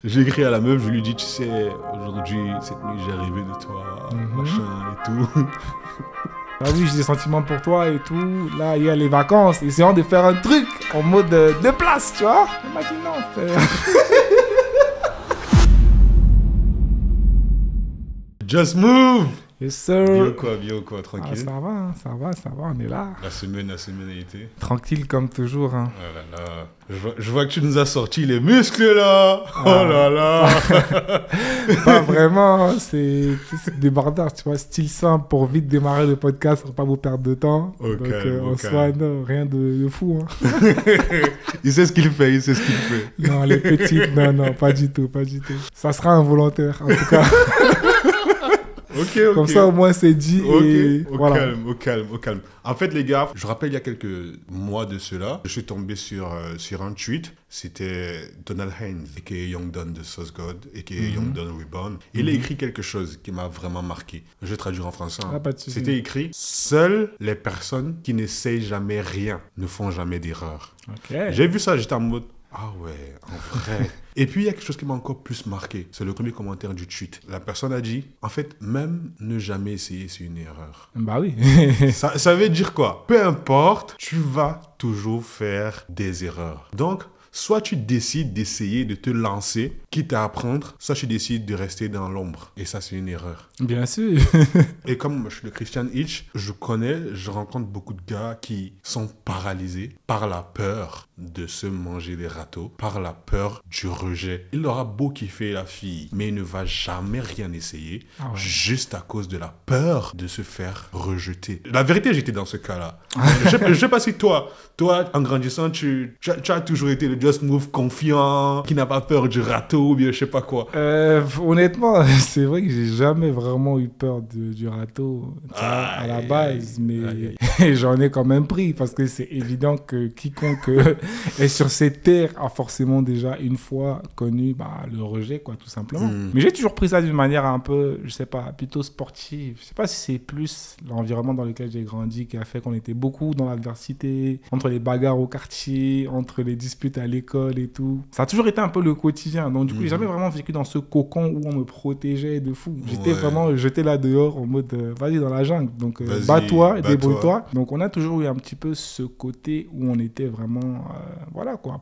J'ai écrit à la meuf, je lui dis, tu sais, aujourd'hui, cette nuit, j'ai rêvé de toi, machin et tout. Ah oui, j'ai des sentiments pour toi et tout. Là, il y a les vacances. Essayons de faire un truc en mode de place, tu vois. Elle m'a dit non, frère. Just move! Yes, sir. Bien quoi, tranquille. Ah, ça va, on est là. La semaine a été. Tranquille comme toujours. Hein. Oh là là. Je vois que tu nous as sorti les muscles là. Oh là là. Pas vraiment, c'est débardeur, tu vois, style simple pour vite démarrer le podcast pour pas vous perdre de temps. Au calme, en soi, non, rien de fou. Hein. Il sait ce qu'il fait, Non, les petites, non, pas du tout. Ça sera involontaire, en tout cas. Ok. Comme ça, au moins, c'est dit. Et voilà. Au calme. En fait, les gars, je rappelle, il y a quelques mois de cela, je suis tombé sur un tweet. C'était Donald Haynes, a.k.a. Young Don de Sauce God, a.k.a. Young Don Reborn. Il a écrit quelque chose qui m'a vraiment marqué. Je vais traduire en français. Hein. C'était écrit « Seules les personnes qui n'essayent jamais rien ne font jamais d'erreur. » J'ai vu ça, j'étais en mode « Ah ouais, en vrai ». Et puis, il y a quelque chose qui m'a encore plus marqué. C'est le premier commentaire du tweet. La personne a dit, en fait, même ne jamais essayer, c'est une erreur. Bah oui. ça veut dire quoi? Peu importe, tu vas toujours faire des erreurs. Donc, soit tu décides d'essayer de te lancer, quitte à apprendre, soit tu décides de rester dans l'ombre. Et ça, c'est une erreur. Bien sûr. Et comme je suis le Christian Hitch, je rencontre beaucoup de gars qui sont paralysés par la peur de se manger des râteaux, par la peur du rejet. Il aura beau kiffer la fille, mais il ne va jamais rien essayer, juste à cause de la peur de se faire rejeter. La vérité, j'étais dans ce cas-là. Je ne sais pas si toi, en grandissant, tu as toujours été le Just Move confiant, qui n'a pas peur du râteau, ou bien je sais pas quoi. Honnêtement, c'est vrai que j'ai jamais vraiment eu peur du râteau à la base, mais j'en ai quand même pris, parce que c'est évident que quiconque est sur cette terre a forcément déjà une fois connu le rejet, quoi, tout simplement. Mais j'ai toujours pris ça d'une manière un peu, je sais pas, plutôt sportive. Je sais pas si c'est plus l'environnement dans lequel j'ai grandi qui a fait qu'on était beaucoup dans l'adversité, entre les bagarres au quartier, entre les disputes à l'école et tout. Ça a toujours été un peu le quotidien. Donc du coup, j'ai jamais vraiment vécu dans ce cocon où on me protégeait de fou. J'étais vraiment jeté là dehors en mode vas-y dans la jungle. Donc bats-toi, débrouille-toi. Donc on a toujours eu un petit peu ce côté où on était vraiment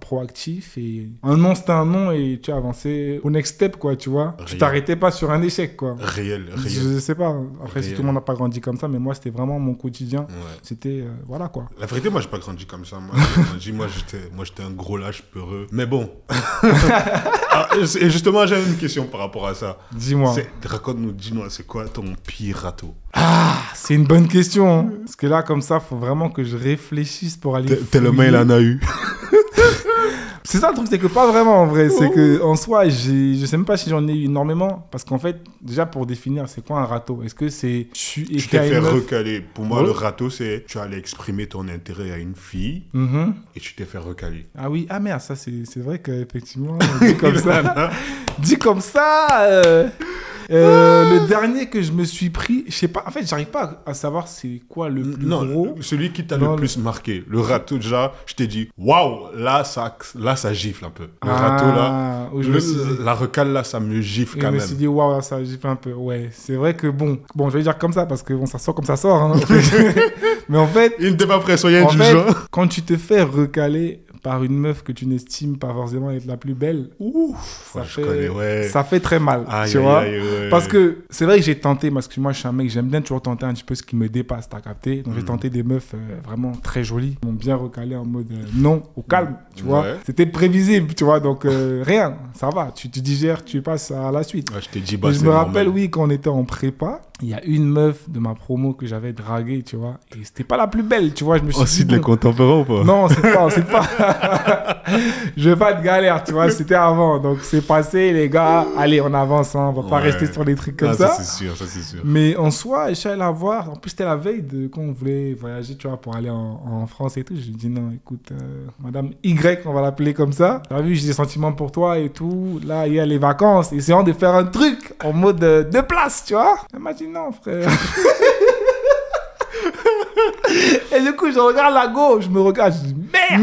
proactif, et un non c'était un non et tu avançais au next step, quoi, tu vois. Tu t'arrêtais pas sur un échec, quoi. Réel. Je sais pas, après si tout le monde n'a pas grandi comme ça, mais moi c'était vraiment mon quotidien. C'était voilà, quoi. La vérité, moi j'ai pas grandi comme ça. Moi j'étais un gros lâche peureux. Mais bon. Et justement, j'avais une question par rapport à ça. Dis-moi. Raconte-nous, dis-moi, c'est quoi ton pire râteau? C'est une bonne question, hein. Parce que là, comme ça, faut vraiment que je réfléchisse pour aller tellement il en a eu. C'est ça le truc, c'est que pas vraiment en vrai. C'est que en soi, je sais même pas si j'en ai eu énormément. Parce qu'en fait, déjà pour définir, c'est quoi un râteau? Est-ce que c'est... Tu t'es fait recaler. Pour moi, le râteau, c'est tu allais exprimer ton intérêt à une fille et tu t'es fait recaler. Ah oui, ah merde, ça c'est vrai qu'effectivement, dit comme ça... dit comme ça... le dernier que je me suis pris, je sais pas, en fait, j'arrive pas à savoir c'est quoi le plus gros. Celui qui t'a le plus marqué. Le râteau, déjà, je t'ai dit, waouh, là, ça gifle un peu. Le râteau, là, la recale, là, ça me gifle quand même. Je me suis dit, waouh, ça gifle un peu. Ouais, c'est vrai que bon, je vais dire comme ça, parce que bon, ça sort comme ça sort. Hein. Mais en fait... Il n'était pas prêt, soyez indulgent. Quand tu te fais recaler par une meuf que tu n'estimes pas forcément être la plus belle, ça fait très mal, tu vois. Parce que c'est vrai que j'ai tenté, parce que moi je suis un mec, j'aime bien toujours tenter un petit peu ce qui me dépasse, t'as capté. Donc j'ai tenté des meufs vraiment très jolies, qui m'ont bien recalé en mode non, au calme, tu vois. C'était prévisible, tu vois, donc rien, ça va, tu digères, tu passes à la suite. Je t'ai dit, je me rappelle, quand on était en prépa, il y a une meuf de ma promo que j'avais draguée, tu vois, et c'était pas la plus belle, tu vois. Je me suis dit, de les contemporains ou pas? Non, c'est pas. Je veux pas de galère, tu vois, c'était avant. Donc c'est passé, les gars, allez, on avance, hein, on va pas rester sur des trucs comme ça. Ça c'est sûr. Mais en soi, je suis allé la voir. En plus, c'était la veille de quand on voulait voyager, tu vois, pour aller en France et tout. Je lui ai dit non, écoute, madame Y, on va l'appeler comme ça. Tu as vu, j'ai des sentiments pour toi et tout. Là, il y a les vacances. Essayons de faire un truc en mode de place, tu vois. Elle m'a dit non, frère. Et du coup, je regarde la go, je me regarde, je dis merde.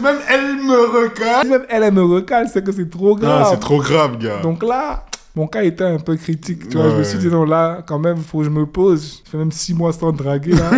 Mais même elle me recale. Même elle me recale, c'est que c'est trop grave. Ah, c'est trop grave, gars. Donc là, mon cas était un peu critique, tu vois. Je me Ouais. suis dit, non, là, quand même, faut que je me pose. Je fais même 6 mois sans draguer, là.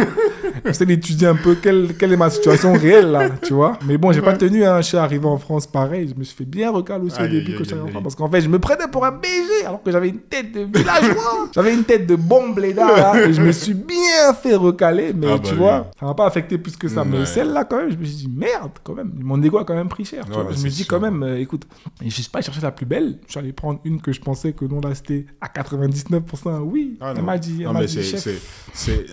J'essaie d'étudier un peu quelle est ma situation réelle, là, tu vois. Mais bon, j'ai pas tenu, hein. Je suis arrivé en France, pareil. Je me suis fait bien recal aussi au Aïe, début aïe, quand je suis arrivé en aïe, France. aïe. Parce qu'en fait, je me prenais pour un BG, alors que j'avais une tête de villageois. J'avais une tête de bon blédard, là. Et je me suis bien fait recaler. Mais Ah tu bah vois, oui. ça m'a pas affecté plus que ça. Mais Ouais. celle-là, quand même, je me suis dit, merde, quand même. Mon ego a quand même pris cher, tu Ouais, vois. bah, Je me c'est dis, sûr. quand même, écoute, je suis pas cherché la plus belle. Je suis allé prendre une que je pensais que non, là, c'était à 99% un oui. Ah, Elle non. m'a dit, Non, mais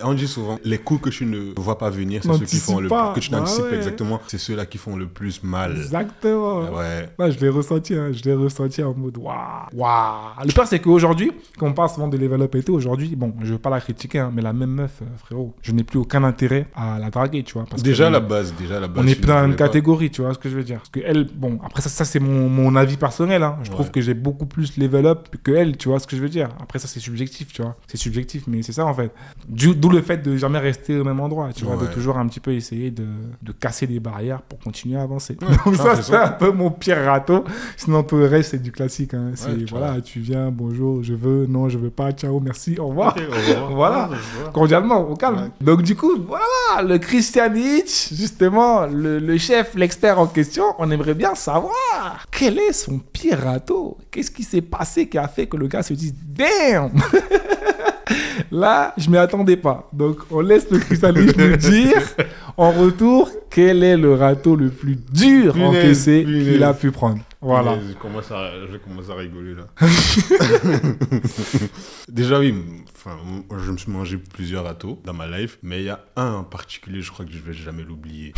on dit souvent, les coups que tu ne vois pas venir, c'est ceux qui font N'anticipe pas. que tu Bah n'anticipes ouais. exactement, c'est ceux-là qui font le plus mal. Exactement. Ouais. Là, je l'ai ressenti, hein. Je l'ai ressenti en mode waouh. Waouh. Le pire, c'est qu'aujourd'hui, quand on parle souvent de level up et tout, aujourd'hui, bon, je veux pas la critiquer, hein, mais la même meuf, frérot, je n'ai plus aucun intérêt à la draguer, tu vois. Parce Déjà que, la base. on n'est tu plus dans ne la même voulais pas. catégorie, tu vois ce que je veux dire. Parce que elle, bon, après ça c'est mon avis personnel, hein. Je trouve Ouais. que j'ai beaucoup plus level up que elle, tu vois ce que je veux dire. Après ça c'est subjectif, tu vois. C'est subjectif, mais c'est ça en fait. D'où le fait de jamais rester au même endroit, tu vois, de Ouais. toujours un petit peu essayer de casser des barrières pour continuer à avancer. Ouais, Donc ça, ça c'est c'est ça. un peu mon pire râteau. Sinon tout le reste c'est du classique, hein. C'est tu voilà, vois. tu viens, bonjour, je veux, non je veux pas, ciao, merci, au revoir. Ok, au revoir. Voilà. Ouais, je vois. Cordialement, au calme. Ouais. Donc du coup, voilà, le Christianich, justement, le chef, l'expert en question, on aimerait bien savoir quel est son pire râteau. Qu'est-ce qui s'est passé qui a fait que le gars se dise « Damn !» Là, je m'y attendais pas. Donc, on laisse le Christianich nous dire, en retour, quel est le râteau le plus dur Punaise, encaissé punaise. qu'il a pu prendre. Voilà. Mais je commence à rigoler là. Déjà oui, enfin, moi, je me suis mangé plusieurs râteaux dans ma life, mais il y a un en particulier, je crois que je vais jamais l'oublier.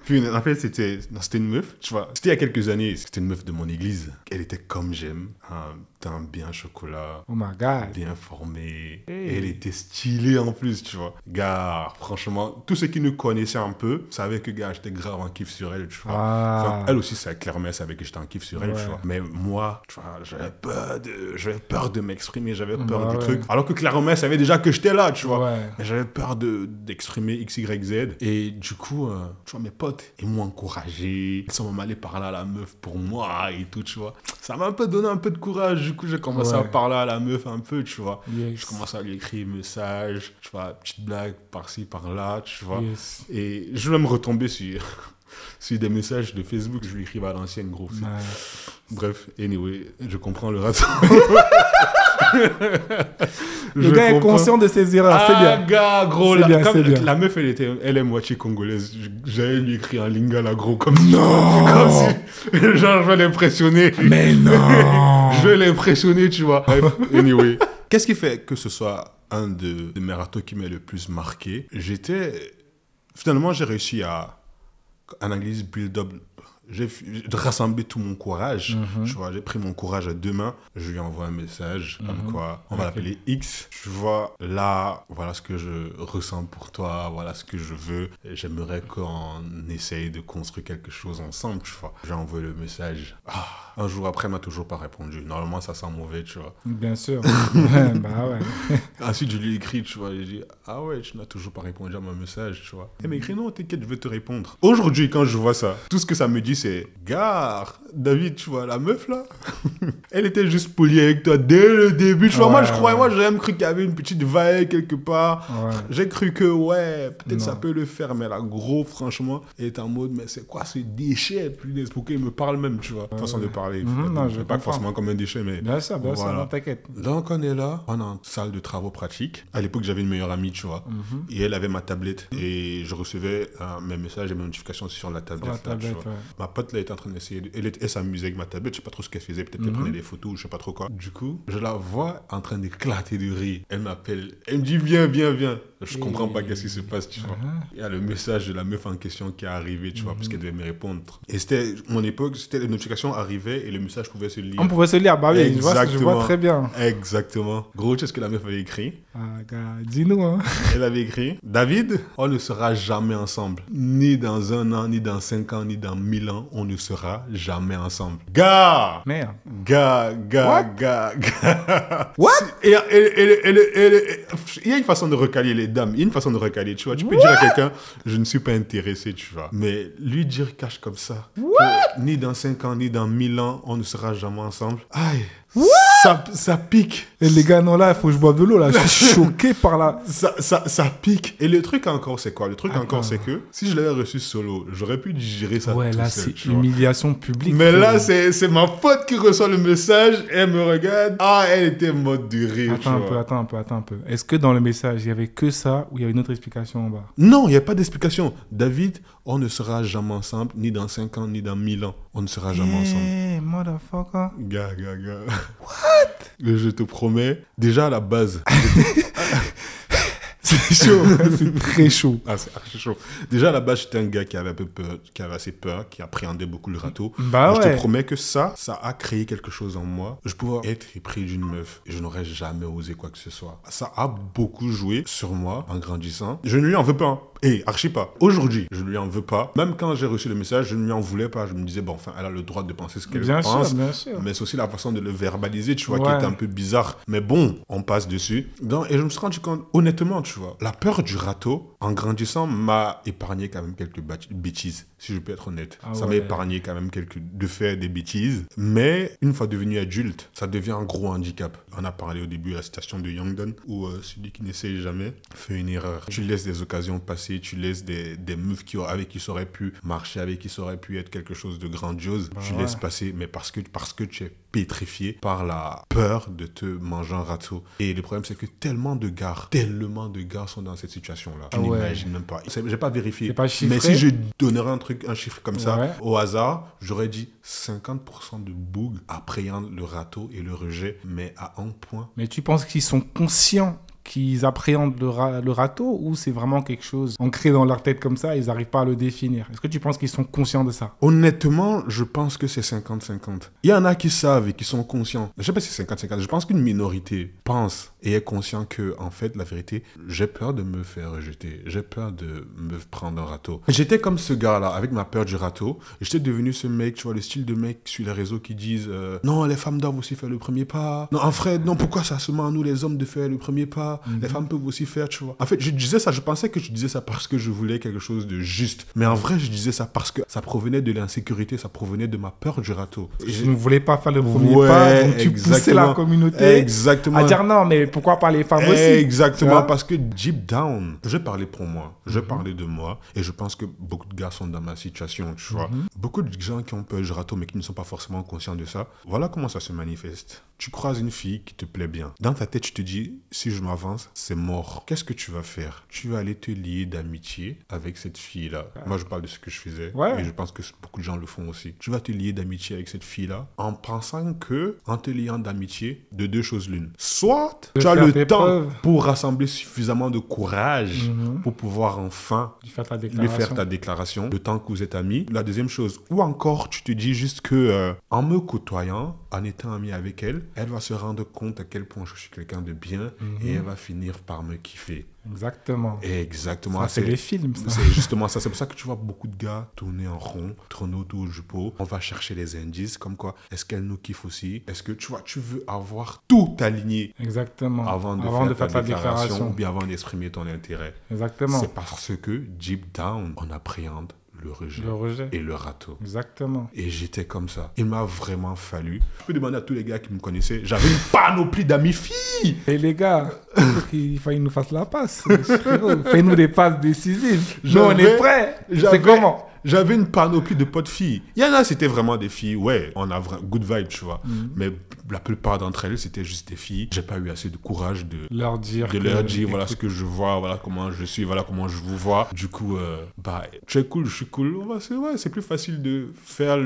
Puis en fait, c'était une meuf, tu vois. C'était il y a quelques années, c'était une meuf de mon église. Elle était comme j'aime, un teint bien chocolat, Oh my God. bien formée. Hey. Et elle était stylée en plus, tu vois. Gars, franchement, tous ceux qui nous connaissaient un peu savaient que, gars, j'étais grave en kiff sur elle, tu vois. Ah. Enfin, elle aussi, ça clairement, elle savait que j'étais en kiff sur elle, Ouais. tu vois. Mais moi, tu vois, j'avais peur de m'exprimer, j'avais peur Bah du ouais. truc. Alors que clairement, elle savait déjà que j'étais là, tu vois. Ouais. Mais j'avais peur d'exprimer X, Y, Z. Et du coup, tu vois, mes potes, ils m'ont encouragé. Ils sont même allés parler à la meuf pour moi et tout, tu vois. Ça m'a un peu donné un peu de courage. Du coup, j'ai commencé à Ouais. parler à la meuf un peu, tu vois. Yes. Je commence à lui écrire un message, tu vois, petite blague par-ci, par-là, tu vois. Yes. Et je vais me retomber sur, sur des messages de Facebook que je lui écrive à l'ancienne, gros. Ouais. Bref, anyway, je comprends le râteau. Le gars est conscient de ses erreurs, c'est bien. Gars, gros, C'est la, bien, comme c'est bien. la meuf, elle est moitié congolaise. J'allais lui écrire un lingala, gros, comme si... Comme si... Genre, je vais l'impressionner. Mais non. Je vais l'impressionner, tu vois. Bref, anyway. Qu'est-ce qui fait que ce soit un de mes râteaux qui m'a le plus marqué? Finalement, j'ai réussi à... En anglais, build up... J'ai rassemblé tout mon courage. Tu vois, j'ai pris mon courage à deux mains. Je lui envoie un message comme quoi on va l'appeler X. Tu vois, là, voilà ce que je ressens pour toi. Voilà ce que je veux. Et j'aimerais qu'on essaye de construire quelque chose ensemble, tu vois. J'ai envoyé le message. Un jour après, elle m'a toujours pas répondu. Normalement, ça sent mauvais, tu vois. Bien sûr. Ouais, bah ouais. Ensuite, je lui ai écrit, tu vois. J'ai dit, ah ouais, tu n'as toujours pas répondu à mon message, tu vois. Elle m'a écrit, non, t'inquiète, je vais te répondre. Aujourd'hui, quand je vois ça, tout ce que ça me dit, c'est, gare, David, tu vois, la meuf là, elle était juste polie avec toi dès le début, tu vois. Moi, Ouais. j'ai même cru qu'il y avait une petite vague quelque part. Ouais. J'ai cru que, ouais, peut-être Non. ça peut le faire, mais là, gros, franchement, elle est en mode, mais c'est quoi ce déchet, punaise, pour qu'il me parle même, tu vois. Façon de parler. Non, je pas comprends. forcément comme un déchet, mais. Bien sûr, Voilà. non, t'inquiète. Donc on est là, on est en salle de travaux pratiques. À l'époque, j'avais une meilleure amie, tu vois. Et elle avait ma tablette. Et je recevais mes messages et mes notifications sur la tablette. Sur la là, tu tablette, vois. ouais. Ma pote là était en train d'essayer. Elle s'amusait avec ma tablette. Je sais pas trop ce qu'elle faisait. Peut-être qu'elle prenait des photos, je sais pas trop quoi. Du coup, je la vois en train d'éclater de rire. Elle m'appelle. Elle me dit viens, viens, viens. Je comprends pas qu'est-ce qui se passe, tu vois. Il y a le message de la meuf en question qui est arrivé, tu vois, parce qu'elle devait me répondre. Et c'était mon époque, c'était les notifications arrivaient et le message pouvait se lire. On pouvait se lire, bah oui, je vois Exactement. très bien. Exactement. Gros, tu sais ce que la meuf avait écrit? Ah, gars, dis-nous, hein. Elle avait écrit, David, on ne sera jamais ensemble. Ni dans 1 an, ni dans 5 ans, ni dans 1000 ans. ans, on ne sera jamais ensemble. Gars! Merde. Gars. What? Et il y a une façon de recaler les dames. Il y a une façon de recaler, tu vois. Tu peux dire à quelqu'un, je ne suis pas intéressé, tu vois. Mais lui dire cash comme ça, que ni dans 5 ans, ni dans 1000 ans, on ne sera jamais ensemble. Aïe. Ça pique. Et les gars, non, là, il faut que je boive de l'eau, là. Je suis choqué par là. Ça pique. Et le truc encore, c'est quoi? Le truc encore, c'est que si je l'avais reçu solo, j'aurais pu digérer ça ouais, tout là, seul, c'est humiliation publique. Mais là, c'est ma pote qui reçoit le message, elle me regarde. Ah, elle était morte de rire. Attends un peu. Est-ce que dans le message, il y avait que ça ou il y avait une autre explication en bas? Non, il n'y a pas d'explication. David, on ne sera jamais ensemble, ni dans 5 ans, ni dans 1000 ans. On ne sera jamais ensemble. Hey, motherfucker. Gars. What? Je te promets, déjà à la base. C'est chaud, c'est très chaud. Ah, c'est archi chaud. Déjà à la base, j'étais un gars qui avait un peu peur, qui avait assez peur, qui appréhendait beaucoup le râteau. Bah ouais. Je te promets que ça a créé quelque chose en moi. Je pouvais être épris d'une meuf et je n'aurais jamais osé quoi que ce soit. Ça a beaucoup joué sur moi en grandissant. Je ne lui en veux pas. Hein. Et archi pas. Aujourd'hui, je ne lui en veux pas. Même quand j'ai reçu le message, je ne lui en voulais pas. Je me disais, bon, enfin, elle a le droit de penser ce qu'elle pense. Bien sûr. Mais c'est aussi la façon de le verbaliser, tu vois, qui est un peu bizarre. Mais bon, on passe dessus. Et je me suis rendu compte, honnêtement, tu vois, la peur du râteau, en grandissant, m'a épargné quand même quelques bêtises, si je peux être honnête. Ça m'a épargné quand même de faire des bêtises. Mais une fois devenu adulte, ça devient un gros handicap. On a parlé au début de la citation de Young Don, où celui qui n'essaye jamais fait une erreur. Tu laisses des occasions passer, tu laisses des meufs avec qui ça aurait pu marcher, avec qui ça aurait pu être quelque chose de grandiose. Tu laisses passer, mais parce que tu es pétrifié par la peur de te manger un râteau. Et le problème, c'est que tellement de gars sont dans cette situation-là. Je n'imagine même pas. J'ai pas vérifié. Pas chiffré. Mais si je donnerais un chiffre comme ça, au hasard, j'aurais dit 50% de bougs appréhendent le râteau et le rejet, mais à un point. Mais tu penses qu'ils sont conscients qu'ils appréhendent le râteau ou c'est vraiment quelque chose ancré dans leur tête comme ça, ils n'arrivent pas à le définir? Est-ce que tu penses qu'ils sont conscients de ça? Honnêtement, je pense que c'est 50-50. Il y en a qui savent et qui sont conscients. Je ne sais pas si c'est 50-50. Je pense qu'une minorité pense et est conscient que, en fait, la vérité, j'ai peur de me faire rejeter. J'ai peur de me prendre un râteau. J'étais comme ce gars-là, avec ma peur du râteau. J'étais devenu ce mec, tu vois, le style de mec sur les réseaux qui disent non, les femmes doivent aussi faire le premier pas. Non, en fait, non, pourquoi ça seulement à nous, les hommes, de faire le premier pas? Les femmes peuvent aussi faire, tu vois. En fait, je disais ça, je pensais que je disais ça parce que je voulais quelque chose de juste. Mais en vrai, je disais ça parce que ça provenait de l'insécurité, ça provenait de ma peur du râteau. Je ne voulais pas faire le premier pas, donc tu poussais la communauté à dire non, mais pourquoi pas les femmes aussi? Exactement, parce que deep down, je parlais pour moi, je parlais de moi, et je pense que beaucoup de gars sont dans ma situation, tu vois. Beaucoup de gens qui ont peur du râteau, mais qui ne sont pas forcément conscients de ça. Voilà comment ça se manifeste. Tu croises une fille qui te plaît bien. Dans ta tête, tu te dis, si je m'avance, c'est mort. Qu'est-ce que tu vas faire? Tu vas aller te lier d'amitié avec cette fille-là. Moi, je parle de ce que je faisais. Et je pense que beaucoup de gens le font aussi. Tu vas te lier d'amitié avec cette fille-là en pensant que, en te liant d'amitié, de deux choses l'une. Soit tu as le temps pour rassembler suffisamment de courage pour pouvoir enfin lui faire ta déclaration, le temps que vous êtes amis. La deuxième chose. Ou encore, tu te dis juste que, en me côtoyant, en étant ami avec elle, elle va se rendre compte à quel point je suis quelqu'un de bien et elle va finir par me kiffer. Exactement. Ça, c'est les films, ça. C'est justement ça. C'est pour ça que tu vois beaucoup de gars tourner en rond, tourner autour du pot. On va chercher les indices, comme quoi, est-ce qu'elle nous kiffe aussi? Est-ce que, tu vois, tu veux avoir tout aligné. Exactement. Avant de faire ta déclaration ou bien avant d'exprimer ton intérêt. Exactement. C'est parce que, deep down, on appréhende le rejet et le râteau. Exactement. Et j'étais comme ça. Il m'a vraiment fallu. Je peux demander à tous les gars qui me connaissaient. J'avais une panoplie d'amis filles. Et les gars, il faut qu'ils nous fassent la passe. Fais-nous des passes décisives. Nous, on est prêts. C'est comment? J'avais une panoplie de potes filles. Il y en a, c'était vraiment des filles. Ouais, on a good vibe, tu vois. Mais la plupart d'entre elles, c'était juste des filles. J'ai pas eu assez de courage de leur dire voilà ce que je vois, voilà comment je suis, voilà comment je vous vois. Du coup, tu es cool, je suis cool. C'est plus facile de faire,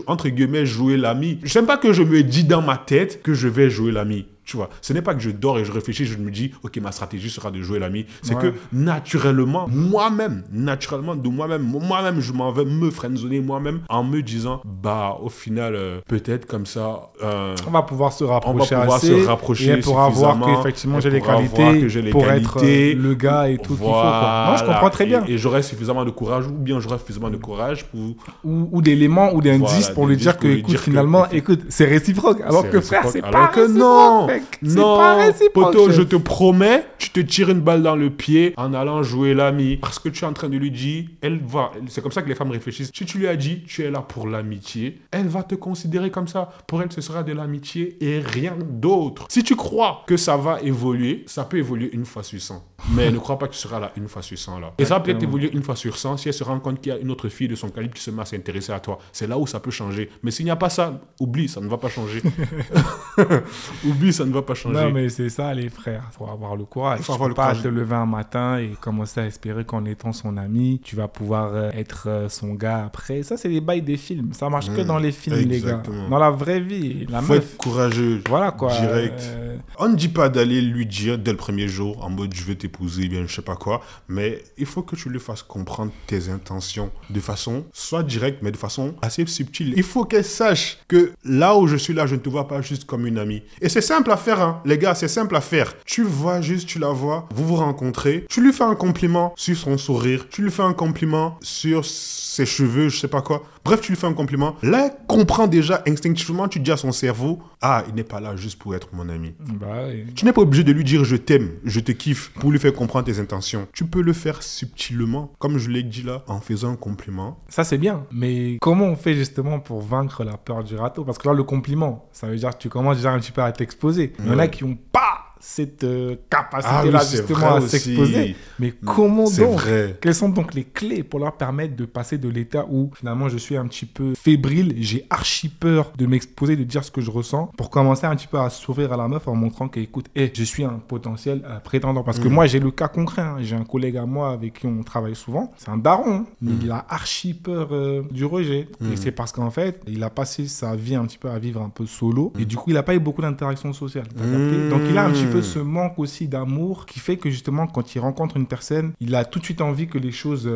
entre guillemets, jouer l'ami. Je sais pas que je me dis dans ma tête que je vais jouer l'ami. tu vois. Ce n'est pas que je dors et je réfléchis, je me dis, ok, ma stratégie sera de jouer l'ami. C'est que naturellement, moi-même, je m'en vais me friendzoner moi-même en me disant, bah, au final, peut-être comme ça, on va pouvoir se rapprocher et elle pourra voir qu'effectivement j'ai les qualités pour être le gars et tout qu'il faut, quoi. Moi, je comprends très bien. Et j'aurai suffisamment de courage, ou bien j'aurai suffisamment de courage pour... Ou d'éléments ou d'indices pour lui dire que, écoute, finalement, écoute, c'est réciproque. Alors que frère, c'est pas réciproque, mec. C'est pas réciproque. Poto, je te promets, tu te tires une balle dans le pied en allant jouer l'ami. Parce que tu es en train de lui dire, elle va... C'est comme ça que les femmes réfléchissent. Si tu lui as dit, tu es là pour l'amitié, elle va te considérer comme ça. Pour elle, ce sera de l'amitié et rien d'autre. Si tu crois que ça va évoluer, ça peut évoluer une fois sur 100. Mais ne crois pas que tu seras là une fois sur 100 là. Et ça va peut-être évoluer une fois sur 100 si elle se rend compte qu'il y a une autre fille de son calibre qui se met à s'intéresser à toi. C'est là où ça peut changer. Mais s'il n'y a pas ça, oublie, ça ne va pas changer. Oublie, ça ne va pas changer. Non, mais c'est ça, les frères. Il faut avoir le courage. Tu ne peux pas te lever un matin et commencer à espérer qu'en étant son ami, tu vas pouvoir être son gars après. Ça, c'est les bails des films. Ça marche que dans les films, exactement. Les gars. Dans la vraie vie, la faut meuf... être courageux. Voilà, quoi. Direct. On ne dit pas d'aller lui dire dès le premier jour, en mode je vais t'épouser, bien je sais pas quoi, mais il faut que tu lui fasses comprendre tes intentions de façon soit directe, mais de façon assez subtile. Il faut qu'elle sache que là où je suis là, je ne te vois pas juste comme une amie. Et c'est simple à faire, hein. Les gars, c'est simple à faire. Tu vois juste, tu la vois, vous vous rencontrez, tu lui fais un compliment sur son sourire, tu lui fais un compliment sur ses cheveux, je sais pas quoi. Bref, tu lui fais un compliment. Là, elle comprend déjà instinctivement, tu dis à son cerveau, ah, il n'est pas là juste pour être mon ami. Bah, oui. Tu n'es pas obligé de lui dire je t'aime, je te kiffe, pour lui faire comprendre tes intentions. Tu peux le faire subtilement, comme je l'ai dit là, en faisant un compliment. Ça, c'est bien. Mais comment on fait justement pour vaincre la peur du râteau? Parce que là, le compliment, ça veut dire que tu commences déjà un petit peu à t'exposer. Il y en a qui ont pas cette capacité-là justement à s'exposer. Mais comment donc? Quelles sont donc les clés pour leur permettre de passer de l'état où finalement je suis un petit peu fébrile, j'ai archi peur de m'exposer, de dire ce que je ressens, pour commencer un petit peu à s'ouvrir à la meuf en montrant que, écoute, je suis un potentiel prétendant. Parce que moi, j'ai le cas concret. Hein. J'ai un collègue à moi avec qui on travaille souvent. C'est un daron, mais il a archi peur du rejet. Et c'est parce qu'en fait, il a passé sa vie un petit peu à vivre un peu solo. Et du coup, il n'a pas eu beaucoup d'interactions sociales. Donc, il a un petit peu ce manque aussi d'amour qui fait que justement quand il rencontre une personne, il a tout de suite envie que les choses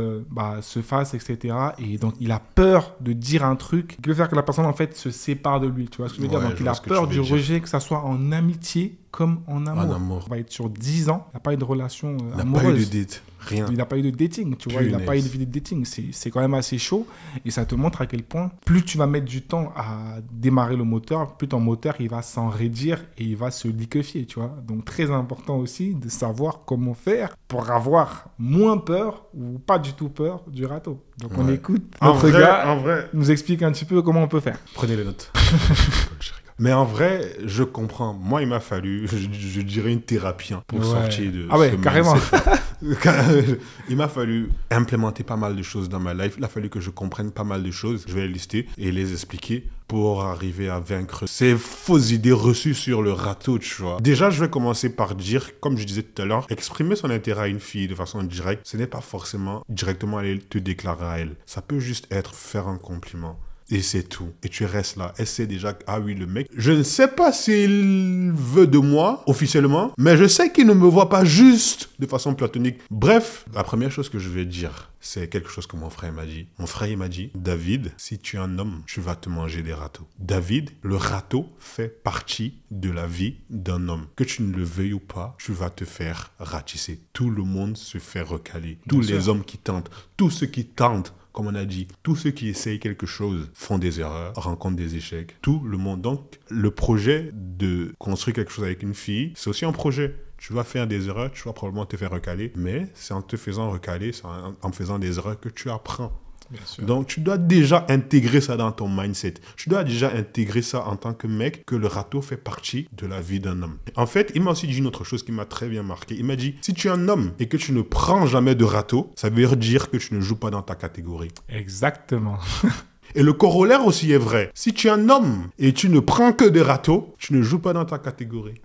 se fassent, etc. Et donc il a peur de dire un truc qui peut faire que la personne en fait se sépare de lui, tu vois ce que je veux dire. Donc il a peur du rejet, que ça soit en amitié comme en amour. On va être sur 10 ans, il n'a pas eu de relation amoureuse. Il n'a pas eu de date. Rien. Il n'a pas eu de dating, tu vois, il n'a pas eu de vie de dating. C'est quand même assez chaud et ça te montre à quel point plus tu vas mettre du temps à démarrer le moteur, plus ton moteur il va s'enraidir et il va se liquéfier, tu vois. Donc très important aussi de savoir comment faire pour avoir moins peur ou pas du tout peur du râteau. Donc on écoute notre gars nous explique un petit peu comment on peut faire. Prenez les notes. Mais en vrai, je comprends. Moi, il m'a fallu, je dirais, une thérapie pour sortir de ce carrément. Il m'a fallu implémenter pas mal de choses dans ma life. Il a fallu que je comprenne pas mal de choses. Je vais les lister et les expliquer pour arriver à vaincre ces fausses idées reçues sur le râteau, tu vois. Déjà, je vais commencer par dire, comme je disais tout à l'heure, exprimer son intérêt à une fille de façon directe, ce n'est pas forcément directement aller te déclarer à elle. Ça peut juste être faire un compliment. Et c'est tout. Et tu restes là. Elle sait déjà que, ah oui, le mec, je ne sais pas s'il veut de moi, officiellement, mais je sais qu'il ne me voit pas juste de façon platonique. Bref, la première chose que je vais dire, c'est quelque chose que mon frère m'a dit. Mon frère, il m'a dit, David, si tu es un homme, tu vas te manger des râteaux. David, le râteau fait partie de la vie d'un homme. Que tu ne le veuilles ou pas, tu vas te faire ratisser. Tout le monde se fait recaler. Tous les hommes qui tentent, tous ceux qui tentent, comme on a dit, tous ceux qui essayent quelque chose font des erreurs, rencontrent des échecs. Tout le monde. Donc, le projet de construire quelque chose avec une fille, c'est aussi un projet. Tu vas faire des erreurs, tu vas probablement te faire recaler, mais c'est en te faisant recaler, c'est en faisant des erreurs que tu apprends. Donc, tu dois déjà intégrer ça dans ton mindset. Tu dois déjà intégrer ça en tant que mec, que le râteau fait partie de la vie d'un homme. En fait, il m'a aussi dit une autre chose qui m'a très bien marqué. Il m'a dit, si tu es un homme et que tu ne prends jamais de râteau, ça veut dire que tu ne joues pas dans ta catégorie. Exactement. Et le corollaire aussi est vrai. Si tu es un homme et tu ne prends que des râteaux, tu ne joues pas dans ta catégorie.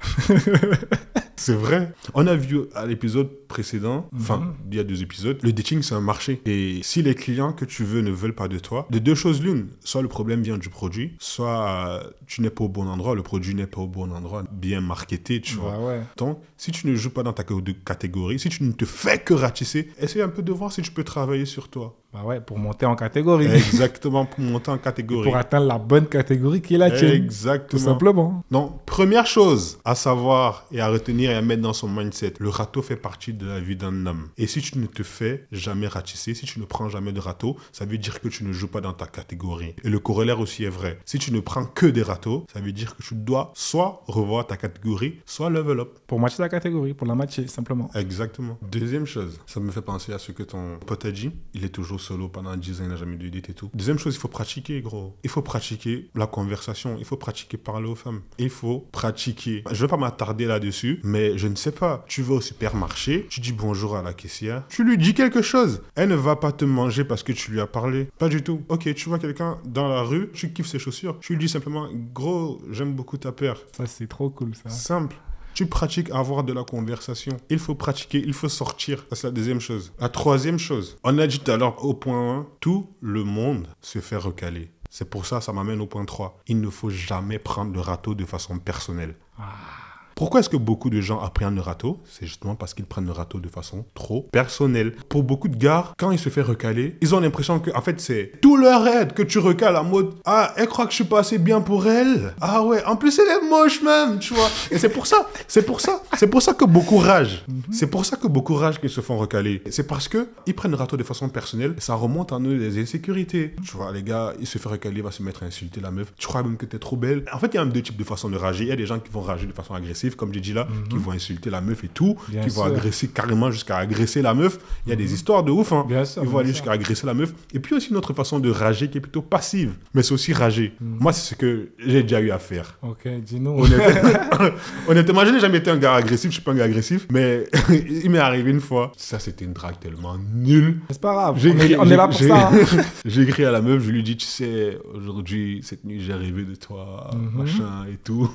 C'est vrai. On a vu à l'épisode précédent, enfin, il y a 2 épisodes, le dating, c'est un marché. Et si les clients que tu veux ne veulent pas de toi, de 2 choses l'une, soit le problème vient du produit, soit tu n'es pas au bon endroit, le produit n'est pas au bon endroit, bien marketé, tu vois. Ouais. Donc, si tu ne joues pas dans ta catégorie, si tu ne te fais que ratisser, essaye un peu de voir si tu peux travailler sur toi. Bah ouais, pour monter en catégorie. Exactement, pour monter en catégorie. Pour atteindre la bonne catégorie qui est la tienne. Exactement. Tout simplement. Donc, première chose à savoir et à retenir et à mettre dans son mindset, le râteau fait partie de la vie d'un homme. Et si tu ne te fais jamais ratisser, si tu ne prends jamais de râteau, ça veut dire que tu ne joues pas dans ta catégorie. Et le corollaire aussi est vrai. Si tu ne prends que des râteaux, ça veut dire que tu dois soit revoir ta catégorie, soit level up. Pour matcher la catégorie, pour la matcher, simplement. Exactement. Deuxième chose, ça me fait penser à ce que ton pote a dit. Il est toujours solo pendant 10 ans, il n'a jamais de date et tout. Deuxième chose, il faut pratiquer, gros. Il faut pratiquer la conversation. Il faut pratiquer parler aux femmes. Il faut pratiquer. Je ne vais pas m'attarder là-dessus, mais je ne sais pas. Tu vas au supermarché, tu dis bonjour à la caissière, tu lui dis quelque chose. Elle ne va pas te manger parce que tu lui as parlé. Pas du tout. Ok, tu vois quelqu'un dans la rue, tu kiffes ses chaussures. Tu lui dis simplement, gros, j'aime beaucoup ta paire. Ça, c'est trop cool, ça. Simple. Tu pratiques à avoir de la conversation. Il faut pratiquer, il faut sortir. Ça, c'est la deuxième chose. La troisième chose, on a dit tout à l'heure au point 1, tout le monde se fait recaler. C'est pour ça, ça m'amène au point 3. Il ne faut jamais prendre le râteau de façon personnelle. Pourquoi est-ce que beaucoup de gens apprennent le râteau? C'est justement parce qu'ils prennent le râteau de façon trop personnelle. Pour beaucoup de gars, quand ils se font recaler, ils ont l'impression que, en fait, c'est tout leur aide que tu recales en mode « Ah, elle croit que je suis pas assez bien pour elle. Ah ouais, en plus elle est moche même, tu vois. » Et c'est pour ça que beaucoup ragent. C'est pour ça que beaucoup ragent qu'ils se font recaler. C'est parce que ils prennent le râteau de façon personnelle et ça remonte en eux des insécurités. Tu vois, les gars, il se fait recaler, il va se mettre à insulter la meuf. Tu crois même que t'es trop belle. En fait, il y a même 2 types de façons de rager. Il y a des gens qui vont rager de façon agressive, comme j'ai dit là, qui vont insulter la meuf et tout, qui vont agresser carrément jusqu'à agresser la meuf. Il y a des histoires de ouf, hein. Ils vont aller jusqu'à agresser la meuf. Et puis aussi une autre façon de rager qui est plutôt passive, mais c'est aussi rager. Moi, c'est ce que j'ai déjà eu à faire. Ok, dis-nous. Honnêtement, je n'ai jamais été un gars agressif, je suis pas un gars agressif, mais il m'est arrivé une fois. Ça, c'était une drague tellement nulle. C'est pas grave, on est là pour ça. Hein. J'ai écrit à la meuf, je lui ai dit, tu sais, aujourd'hui, cette nuit, j'ai rêvé de toi, machin et tout.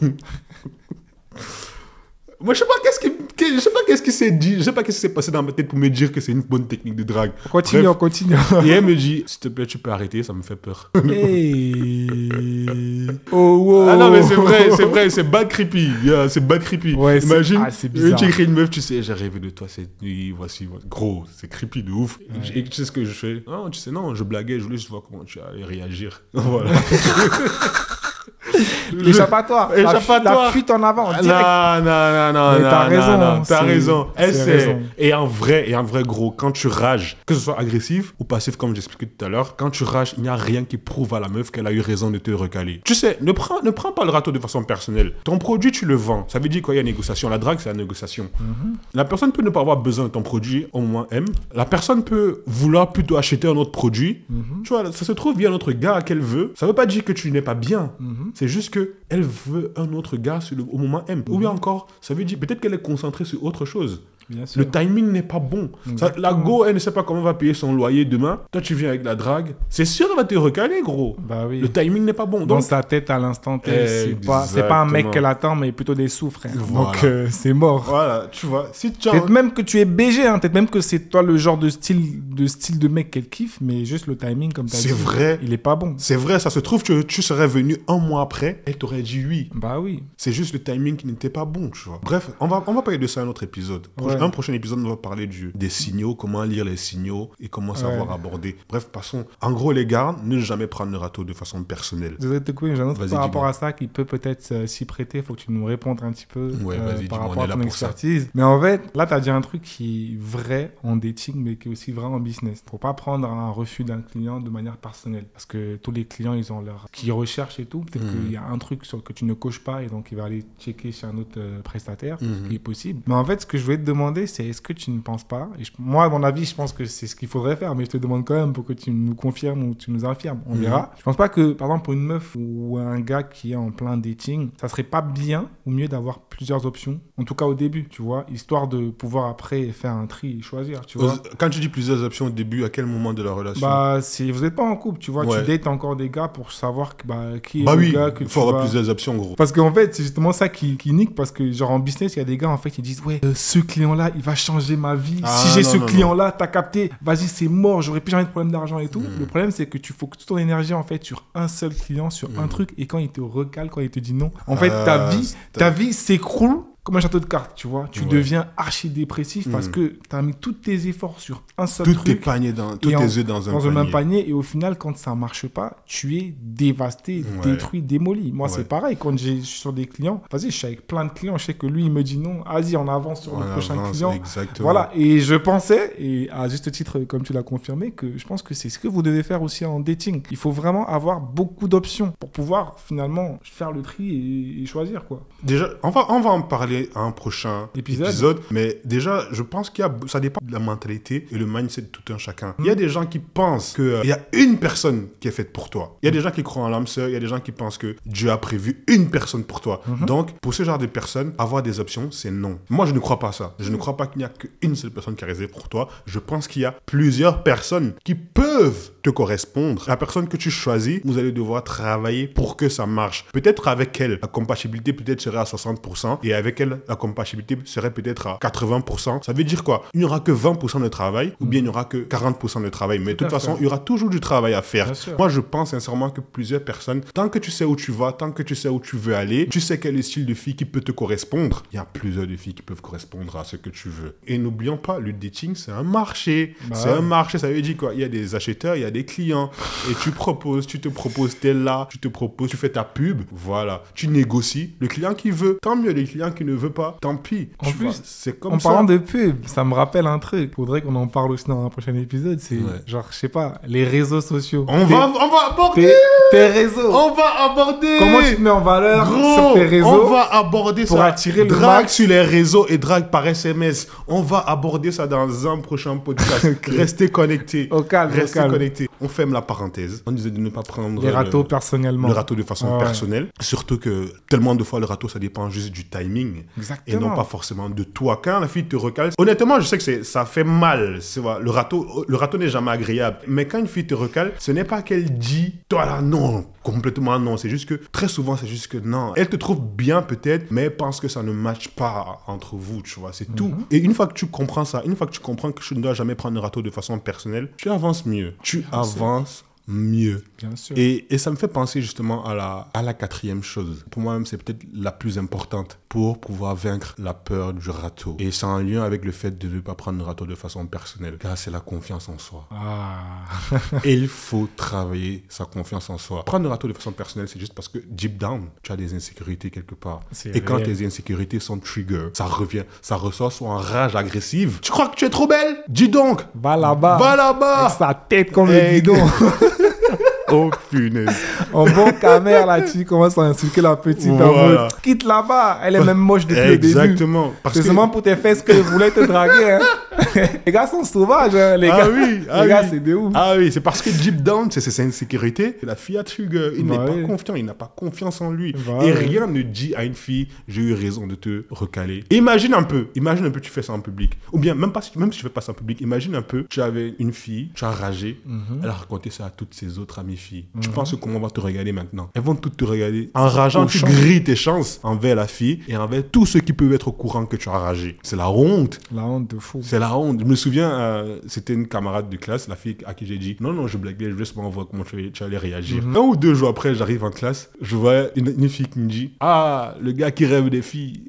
Moi, je sais pas qu'est-ce qui s'est dit, je sais pas qu'est-ce qui s'est passé dans ma tête pour me dire que c'est une bonne technique de drague. Continue. Et elle me dit, s'il te plaît, tu peux arrêter, ça me fait peur. Hey. Oh, wow. Ah non, mais c'est vrai, c'est bad creepy. Yeah, c'est bad creepy. Ouais, imagine, c'est bizarre. Tu écris une meuf, tu sais, j'ai rêvé de toi cette nuit, voici. Gros, c'est creepy de ouf. Ouais. Et tu sais ce que je fais? Non, tu sais, non, je blaguais, je voulais juste voir comment tu allais réagir. Voilà. L'échappatoire. La fuite en avant. Non. T'as raison. Elle sait. Et en vrai, gros, quand tu rages, que ce soit agressif ou passif, comme j'expliquais tout à l'heure, quand tu rages, il n'y a rien qui prouve à la meuf qu'elle a eu raison de te recaler. Tu sais, ne prends pas le râteau de façon personnelle. Ton produit, tu le vends. Ça veut dire qu'il y a négociation. La drague, c'est la négociation. La personne peut ne pas avoir besoin de ton produit, au moins M. La personne peut vouloir plutôt acheter un autre produit. Tu vois, ça se trouve, il y a un autre gars qu'elle veut. Ça veut pas dire que tu n'es pas bien. C'est juste qu'elle veut un autre gars au moment M. Ou bien encore, ça veut dire peut-être qu'elle est concentrée sur autre chose. Le timing n'est pas bon. La go, elle ne sait pas comment va payer son loyer demain. Toi, tu viens avec la drague. C'est sûr, elle va te recaler, gros. Bah oui. Le timing n'est pas bon. Dans sa tête, à l'instant T, c'est pas un mec qu'elle attend, mais plutôt des sous, frère. Voilà. Donc, c'est mort. Voilà, tu vois. Peut-être même que tu es BG, hein. Peut-être même que c'est toi le genre de style de mec qu'elle kiffe, mais juste le timing, comme tu as dit. C'est vrai. Il est pas bon. C'est vrai, ça se trouve que tu serais venu un mois après, elle t'aurait dit oui. Bah oui. C'est juste le timing qui n'était pas bon, tu vois. Bref, on va parler de ça à un autre épisode. Un prochain épisode, on va parler des signaux, comment lire les signaux et comment savoir aborder. Bref, passons. En gros, les gars, ne jamais prendre le râteau de façon personnelle. J'ai un autre par rapport à ça qui peut peut-être s'y prêter. Il faut que tu nous répondes un petit peu par rapport à ton expertise. Mais en fait, là, tu as dit un truc qui est vrai en dating, mais qui est aussi vrai en business. Faut pas prendre un refus d'un client de manière personnelle. Parce que tous les clients, ils ont leur... qui recherchent et tout. Peut-être qu'il y a un truc que tu ne coches pas et donc il va aller checker chez un autre prestataire, ce qui est possible. Mais en fait, ce que je voulais te demander, demander, c'est est-ce que tu ne penses pas, et moi, à mon avis, je pense que c'est ce qu'il faudrait faire, mais je te demande quand même pour que tu nous confirmes ou tu nous infirmes. On verra. Je pense pas que, par exemple, pour une meuf ou un gars qui est en plein dating, ça serait pas bien ou mieux d'avoir plusieurs options, en tout cas au début, tu vois, histoire de pouvoir après faire un tri et choisir, tu vois. Quand tu dis plusieurs options au début, à quel moment de la relation? Bah, vous n'êtes pas en couple, tu vois, tu dates encore des gars pour savoir qui est le gars que il faut avoir plusieurs options, gros. Parce qu'en fait, c'est justement ça qui nique, parce que genre en business, il y a des gars en fait qui disent ouais, ce client-là, il va changer ma vie. Si j'ai ce client-là, t'as capté, vas-y, c'est mort, j'aurais plus jamais de problème d'argent et tout. Le problème, c'est que tu focus toute ton énergie en fait sur un seul client, sur un truc, et quand il te recale, quand il te dit non, en fait, ta vie s'écroule comme un château de cartes, tu vois. Tu deviens archi dépressif parce que tu as mis tous tes efforts sur un seul truc. Tous tes œufs dans un même panier. Et au final, quand ça ne marche pas, tu es dévasté, détruit, démoli. Moi, c'est pareil. Quand je suis sur des clients, vas-y, je suis avec plein de clients. Je sais que lui, il me dit non. Vas-y, on avance sur le prochain client. Exactement. Voilà. Et je pensais, et à juste titre, comme tu l'as confirmé, que je pense que c'est ce que vous devez faire aussi en dating. Il faut vraiment avoir beaucoup d'options pour pouvoir finalement faire le tri et choisir, quoi. Déjà, on va en parler à un prochain épisode. Mais déjà, je pense ça dépend de la mentalité et le mindset de tout un chacun. Il y a des gens qui pensent qu'il y a une personne qui est faite pour toi. Il y a des gens qui croient en l'âme sœur. Il y a des gens qui pensent que Dieu a prévu une personne pour toi. Donc, pour ce genre de personnes, avoir des options, c'est non. Moi, je ne crois pas ça. Je ne crois pas qu'il n'y a qu'une seule personne qui est réservée pour toi. Je pense qu'il y a plusieurs personnes qui peuvent te correspondre. La personne que tu choisis, vous allez devoir travailler pour que ça marche. Peut-être avec elle, la compatibilité peut-être serait à 60% et avec elle, la compatibilité serait peut-être à 80%. Ça veut dire quoi? Il n'y aura que 20% de travail ou bien il n'y aura que 40% de travail. Mais de toute façon, il y aura toujours du travail à faire. Moi, je pense sincèrement que plusieurs personnes, tant que tu sais où tu vas, tant que tu sais où tu veux aller, tu sais quel est le style de fille qui peut te correspondre, il y a plusieurs de filles qui peuvent correspondre à ce que tu veux. Et n'oublions pas, le dating, c'est un marché. Un marché, ça veut dire quoi? Il y a des acheteurs, il y a des clients. Et tu te proposes, t'es là, tu fais ta pub, voilà. Tu négocies. Le client qui veut, tant mieux. Le client qui ne veut pas, tant pis. En plus, c'est comme ça. En parlant de pub, ça me rappelle un truc. Faudrait qu'on en parle aussi dans un prochain épisode. C'est genre, je sais pas, les réseaux sociaux. On va aborder tes réseaux. On va aborder. Comment tu te mets en valeur sur tes réseaux? On va aborder pour ça. Attirer le drague max sur les réseaux et drague par SMS. On va aborder ça dans un prochain podcast. Restez connectés. Au calme. Connectés. On ferme la parenthèse. On disait de ne pas prendre les râteaux personnellement. Le râteau de façon personnelle. Surtout que tellement de fois le râteau, ça dépend juste du timing. Exactement. Et non pas forcément de toi. Quand la fille te recale, honnêtement, je sais que ça fait mal. Le râteau n'est jamais agréable. Mais quand une fille te recale, ce n'est pas qu'elle dit toi là, non, complètement non. C'est juste que très souvent, c'est juste que non. Elle te trouve bien peut-être, mais elle pense que ça ne matche pas entre vous, tu vois. C'est tout. Et une fois que tu comprends ça, une fois que tu comprends que je ne dois jamais prendre le râteau de façon personnelle, tu avances mieux. Tu avances mieux. Bien sûr. Et ça me fait penser justement à la quatrième chose. Pour moi-même, c'est peut-être la plus importante pour pouvoir vaincre la peur du râteau. Et c'est en lien avec le fait de ne pas prendre le râteau de façon personnelle, car c'est la confiance en soi. Et il faut travailler sa confiance en soi. Prendre le râteau de façon personnelle, c'est juste parce que deep down, tu as des insécurités quelque part. Et quand tes insécurités sont trigger, ça revient, ça ressort soit en rage agressive. Tu crois que tu es trop belle? Dis donc. Va là-bas. Va là-bas. Avec sa tête comme le bidon. Oh punaise. En bon camère, là, tu commences à insulter la petite en mode, quitte là-bas, elle est même moche depuis le début. Exactement. C'est seulement pour tes fesses que je voulais te draguer. Hein. Les gars sont sauvages, hein, les gars. Les gars, c'est de ouf. Ah oui, c'est parce que deep down, c'est ses insécurités. La fille a trigger. Il n'est pas confiant, il n'a pas confiance en lui. Et rien ne dit à une fille, j'ai eu raison de te recaler. Imagine un peu, tu fais ça en public. Ou bien, même si tu fais pas ça en public, imagine un peu, tu avais une fille, tu as ragé, elle a raconté ça à toutes ses autres amies filles. Tu penses que comment on va te regarder maintenant? Elles vont toutes te regarder. En rageant, tu grilles tes chances envers la fille et envers tous ceux qui peuvent être au courant que tu as ragé. C'est la honte. La honte de fou. C'est la honte. Je me souviens, c'était une camarade de classe, la fille à qui j'ai dit non, je blaguais, je voulais seulement voir comment tu allais réagir. 1 ou 2 jours après, j'arrive en classe, je vois une fille qui me dit ah, le gars qui rêve des filles.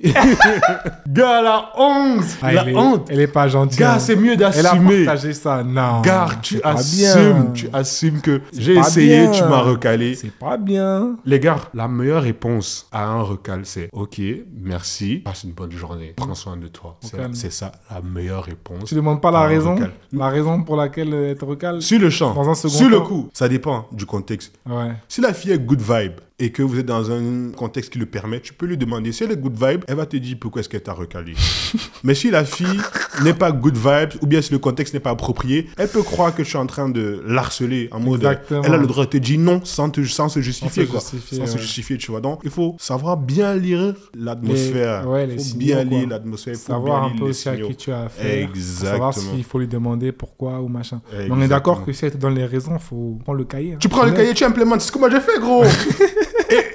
Gars, la honte. La honte. Elle est pas gentille. Gars, c'est mieux d'assumer. Elle a partagé ça. Non. Gars, tu assumes que j'ai essayé, tu m'as recalé. C'est pas bien. Les gars, la meilleure réponse à un recal, c'est ok, merci, passe une bonne journée, prends soin de toi. C'est ça la meilleure réponse. Tu demandes pas la raison? La raison pour laquelle elle te recale? Sur le champ, dans un second sur temps. le coup, ça dépend du contexte. Ouais. Si la fille est good vibe et que vous êtes dans un contexte qui le permet, tu peux lui demander. Si elle est good vibe, elle va te dire pourquoi est-ce qu'elle t'a recalé. Mais si la fille n'est pas good vibe, ou bien si le contexte n'est pas approprié, elle peut croire que tu es en train de l'harceler en mode... Elle a le droit de te dire non sans se justifier, sans se justifier, tu vois. Donc, il faut savoir bien lire l'atmosphère. Il faut bien lire l'atmosphère. Savoir un peu aussi à qui tu as affaire. Exactement. Savoir s'il faut lui demander pourquoi ou machin. Mais on est d'accord que si elle te donne les raisons, il faut prendre le cahier. Tu prends le cahier, tu implémentes. C'est ce que moi j'ai fait, gros.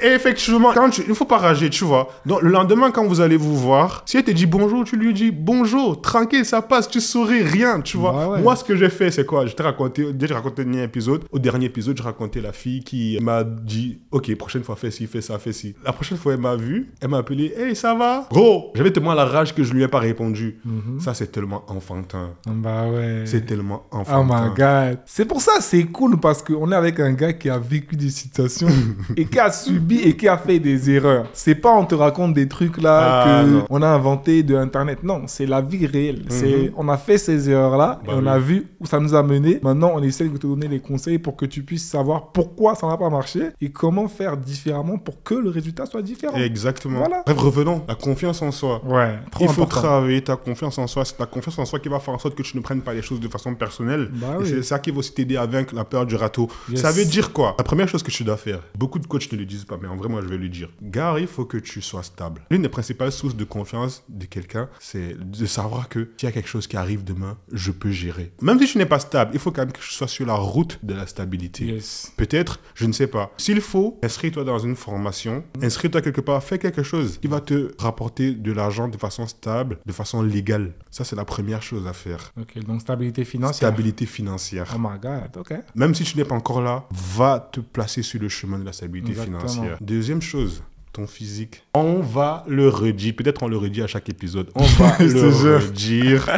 Et effectivement, il ne faut pas rager, tu vois. Donc, le lendemain, quand vous allez vous voir, si elle te dit bonjour, tu lui dis bonjour, tranquille, ça passe, tu souris, rien, tu vois. Bah ouais. Moi, ce que j'ai fait, c'est quoi? Je t'ai raconté, déjà, j'ai raconté le dernier épisode. Au dernier épisode, je racontais la fille qui m'a dit, ok, prochaine fois, fais ci, fais ça, fais ci. La prochaine fois, elle m'a vu, elle m'a appelé, hey, ça va? Gros, j'avais tellement la rage que je lui ai pas répondu. Ça, c'est tellement enfantin. Bah ouais. C'est tellement enfantin. Oh my God. C'est pour ça, c'est cool, parce qu'on est avec un gars qui a vécu des situations et qui a subi et qui a fait des erreurs. C'est pas on te raconte des trucs là on a inventé de Internet. Non, c'est la vie réelle. C'est on a fait ces erreurs là et on a vu où ça nous a mené. Maintenant, on essaie de te donner les conseils pour que tu puisses savoir pourquoi ça n'a pas marché et comment faire différemment pour que le résultat soit différent. Exactement. Voilà. Bref, revenons. La confiance en soi. Ouais. Il faut travailler ta confiance en soi. C'est ta confiance en soi qui va faire en sorte que tu ne prennes pas les choses de façon personnelle. Et c'est ça qui va aussi t'aider à vaincre la peur du râteau. Ça veut dire quoi? La première chose que tu dois faire, beaucoup de coachs ne le disent pas, mais en vrai, moi, je vais lui dire. Gare, il faut que tu sois stable. L'une des principales sources de confiance de quelqu'un, c'est de savoir que s'il y a quelque chose qui arrive demain, je peux gérer. Même si tu n'es pas stable, il faut quand même que tu sois sur la route de la stabilité. Peut-être, je ne sais pas. S'il faut, inscris-toi dans une formation, inscris-toi quelque part, fais quelque chose qui va te rapporter de l'argent de façon stable, de façon légale. Ça, c'est la première chose à faire. Ok, donc stabilité financière. Stabilité financière. Oh my God, ok. Même si tu n'es pas encore là, va te placer sur le chemin de la stabilité financière. Deuxième chose, ton physique. On va le redire. Peut-être on le redit à chaque épisode. On va le redire.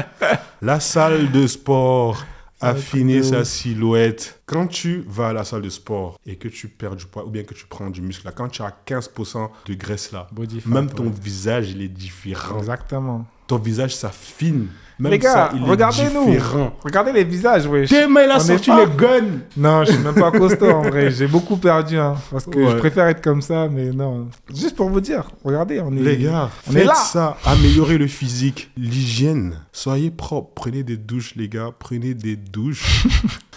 La salle de sport. Affiner sa silhouette. Quand tu vas à la salle de sport et que tu perds du poids ou bien que tu prends du muscle, là, quand tu as 15% de graisse là, même ton visage, il est différent. Exactement. Ton visage s'affine. Même les gars, ça, il regardez-nous. est différent. Regardez les visages, wesh. Demain, il a sorti les guns. Non, je suis même pas costaud en vrai. J'ai beaucoup perdu, hein, parce que je préfère être comme ça, mais non. Juste pour vous dire, regardez, on est. Les gars, faites ça. Améliorez le physique, l'hygiène. Soyez propre. Prenez des douches, les gars. Prenez des douches.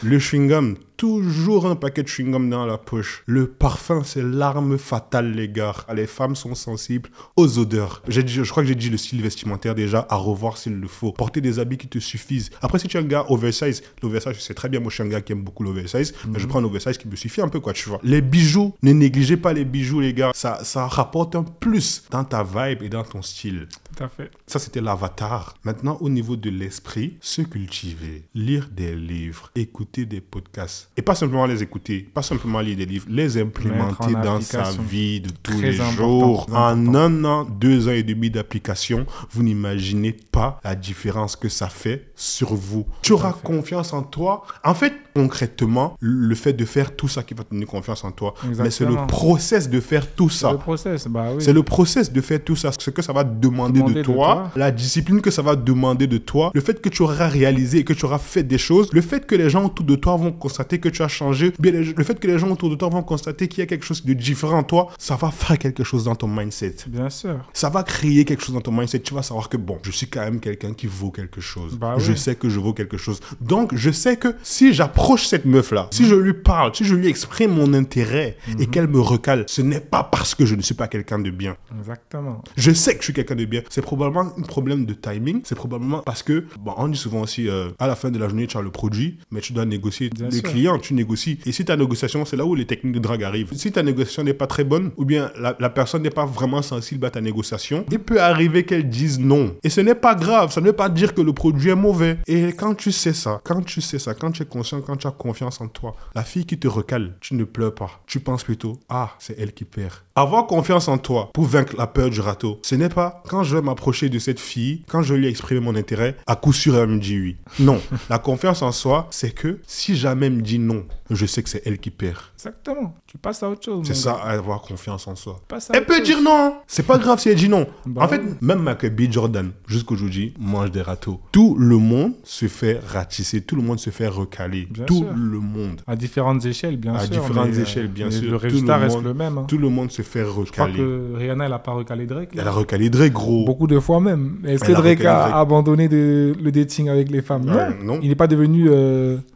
Le chewing-gum. Toujours un paquet de chewing-gum dans la poche. Le parfum, c'est l'arme fatale, les gars. Les femmes sont sensibles aux odeurs. Je crois que j'ai dit le style vestimentaire déjà, à revoir s'il le faut. Porter des habits qui te suffisent. Après, si tu es un gars oversize, l'oversize, c'est très bien. Moi, je suis un gars qui aime beaucoup l'oversize, mais je prends un oversize qui me suffit un peu, quoi, tu vois. Les bijoux, ne négligez pas les bijoux, les gars. Ça rapporte un plus dans ta vibe et dans ton style. Tout à fait. Ça, c'était l'avatar. Maintenant, au niveau de l'esprit, se cultiver, lire des livres, écouter des podcasts. Et pas simplement les écouter, pas simplement lire des livres, les implémenter dans sa vie de tous les jours. En 1 an, 2 ans et demi d'application, vous n'imaginez pas la différence que ça fait sur vous. Tu auras confiance en toi. En fait, concrètement, le fait de faire tout ça qui va te donner confiance en toi. Exactement. Mais c'est le process de faire tout ça. C'est le process, bah oui. C'est le process de faire tout ça. Ce que ça va demander de toi, la discipline que ça va demander de toi, le fait que tu auras réalisé et que tu auras fait des choses, le fait que les gens autour de toi vont constater que tu as changé, bien le fait que les gens autour de toi vont constater qu'il y a quelque chose de différent en toi, ça va faire quelque chose dans ton mindset. Bien sûr. Ça va créer quelque chose dans ton mindset. Tu vas savoir que bon, je suis quand même quelqu'un qui vaut quelque chose. Bah je sais que je vaux quelque chose. Donc, je sais que si j'approche cette meuf-là, si je lui parle, si je lui exprime mon intérêt et qu'elle me recale, ce n'est pas parce que je ne suis pas quelqu'un de bien. Exactement. Je sais que je suis quelqu'un de bien. C'est probablement un problème de timing. C'est probablement parce que, bon, on dit souvent aussi, à la fin de la journée, tu as le produit, mais tu dois négocier. Le client, tu négocies. Et si ta négociation, c'est là où les techniques de drague arrivent. Si ta négociation n'est pas très bonne, ou bien la personne n'est pas vraiment sensible à ta négociation, il peut arriver qu'elle dise non. Et ce n'est pas grave. Ça ne veut pas dire que le produit est mauvais. Et quand tu sais ça, quand tu es conscient, quand tu as confiance en toi, la fille qui te recale, tu ne pleures pas. Tu penses plutôt, ah, c'est elle qui perd. Avoir confiance en toi pour vaincre la peur du râteau, ce n'est pas quand je vais m'approcher de cette fille, quand je lui ai exprimé mon intérêt, à coup sûr elle me dit oui. Non, la confiance en soi, c'est que si jamais elle me dit non, je sais que c'est elle qui perd. Exactement. Tu passes à autre chose. C'est mon ça, gars. avoir confiance en soi. Passe à Elle autre peut chose. dire non. C'est pas grave si elle dit non. Bah En fait, oui. même Michael B. Jordan, jusqu'aujourd'hui, mange des râteaux. Tout le monde se fait ratisser. Tout le monde se fait recaler. Bien Tout sûr. le monde. À différentes échelles, bien À sûr. différentes mais, échelles, bien mais sûr. Le Tout résultat le reste monde- le même. Hein. Tout le monde se fait Je crois recaler. que Rihanna, elle n'a pas recalé Drake. Là. Elle a recalé Drake, gros. Beaucoup de fois même. Est-ce que Elle a Drake recalé a Drake. abandonné le dating avec les femmes? Non. Il n'est pas devenu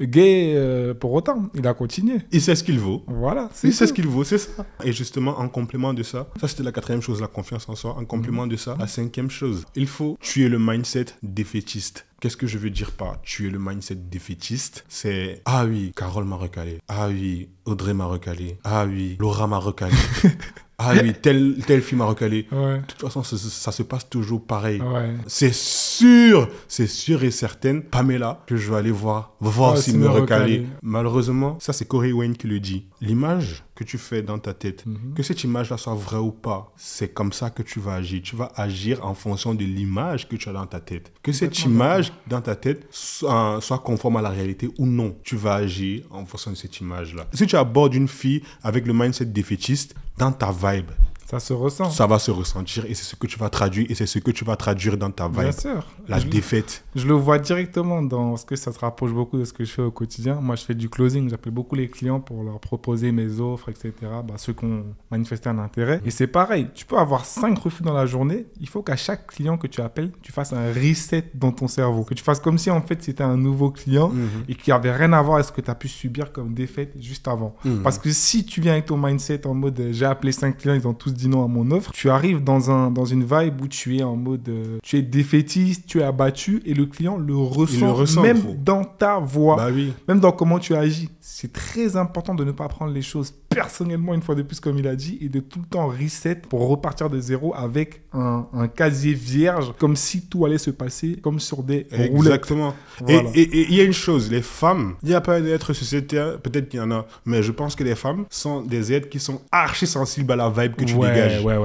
gay pour autant. Il a continué. Il sait ce qu'il vaut. Voilà. Il sait tout. ce qu'il vaut, c'est ça. Et justement, en complément de ça, ça c'était la 4e chose, la confiance en soi. En complément de ça, la 5e chose, il faut tuer le mindset défaitiste. Qu'est-ce que je veux dire par tuer le mindset défaitiste? C'est ah oui, Carole m'a recalé. Ah oui, Audrey m'a recalé. Ah oui, Laura m'a recalé. Ah oui, telle fille m'a recalé. Ouais. De toute façon, ça se passe toujours pareil. Ouais. C'est sûr et certain, Pamela, que je vais aller voir s'il me recaler. Malheureusement, ça c'est Corey Wayne qui le dit. L'image que tu fais dans ta tête, que cette image-là soit vraie ou pas, c'est comme ça que tu vas agir. Tu vas agir en fonction de l'image que tu as dans ta tête. Que cette image dans ta tête soit conforme à la réalité ou non, tu vas agir en fonction de cette image-là. Si tu abordes une fille avec le mindset défaitiste, dans ta vibe, Ça se ressent. ça va se ressentir et c'est ce que tu vas traduire et c'est ce que tu vas traduire dans ta vibe. Bien sûr. La défaite. Je le vois directement parce que ça se rapproche beaucoup de ce que je fais au quotidien. Moi, je fais du closing. J'appelle beaucoup les clients pour leur proposer mes offres, etc. Ceux qui ont manifesté un intérêt. Et c'est pareil. Tu peux avoir 5 refus dans la journée. Il faut qu'à chaque client que tu appelles, tu fasses un reset dans ton cerveau. Que tu fasses comme si, en fait, c'était un nouveau client et qu'il n'y avait rien à voir avec ce que tu as pu subir comme défaite juste avant. Parce que si tu viens avec ton mindset en mode j'ai appelé 5 clients, ils ont tous dit non à mon offre, tu arrives dans une vibe où tu es en mode tu es défaitiste, tu es abattu et le client le ressent même gros. dans ta voix, Bah oui. même dans comment tu agis. C'est très important de ne pas prendre les choses personnellement une fois de plus comme il a dit et de tout le temps reset pour repartir de zéro avec un casier vierge comme si tout allait se passer comme sur des roulettes. Exactement. Voilà. Et il y a une chose, les femmes, il n'y a pas d'être sociétaire, peut-être qu'il y en a, mais je pense que les femmes sont des êtres qui sont archi sensibles à la vibe que tu dégages. Ouais.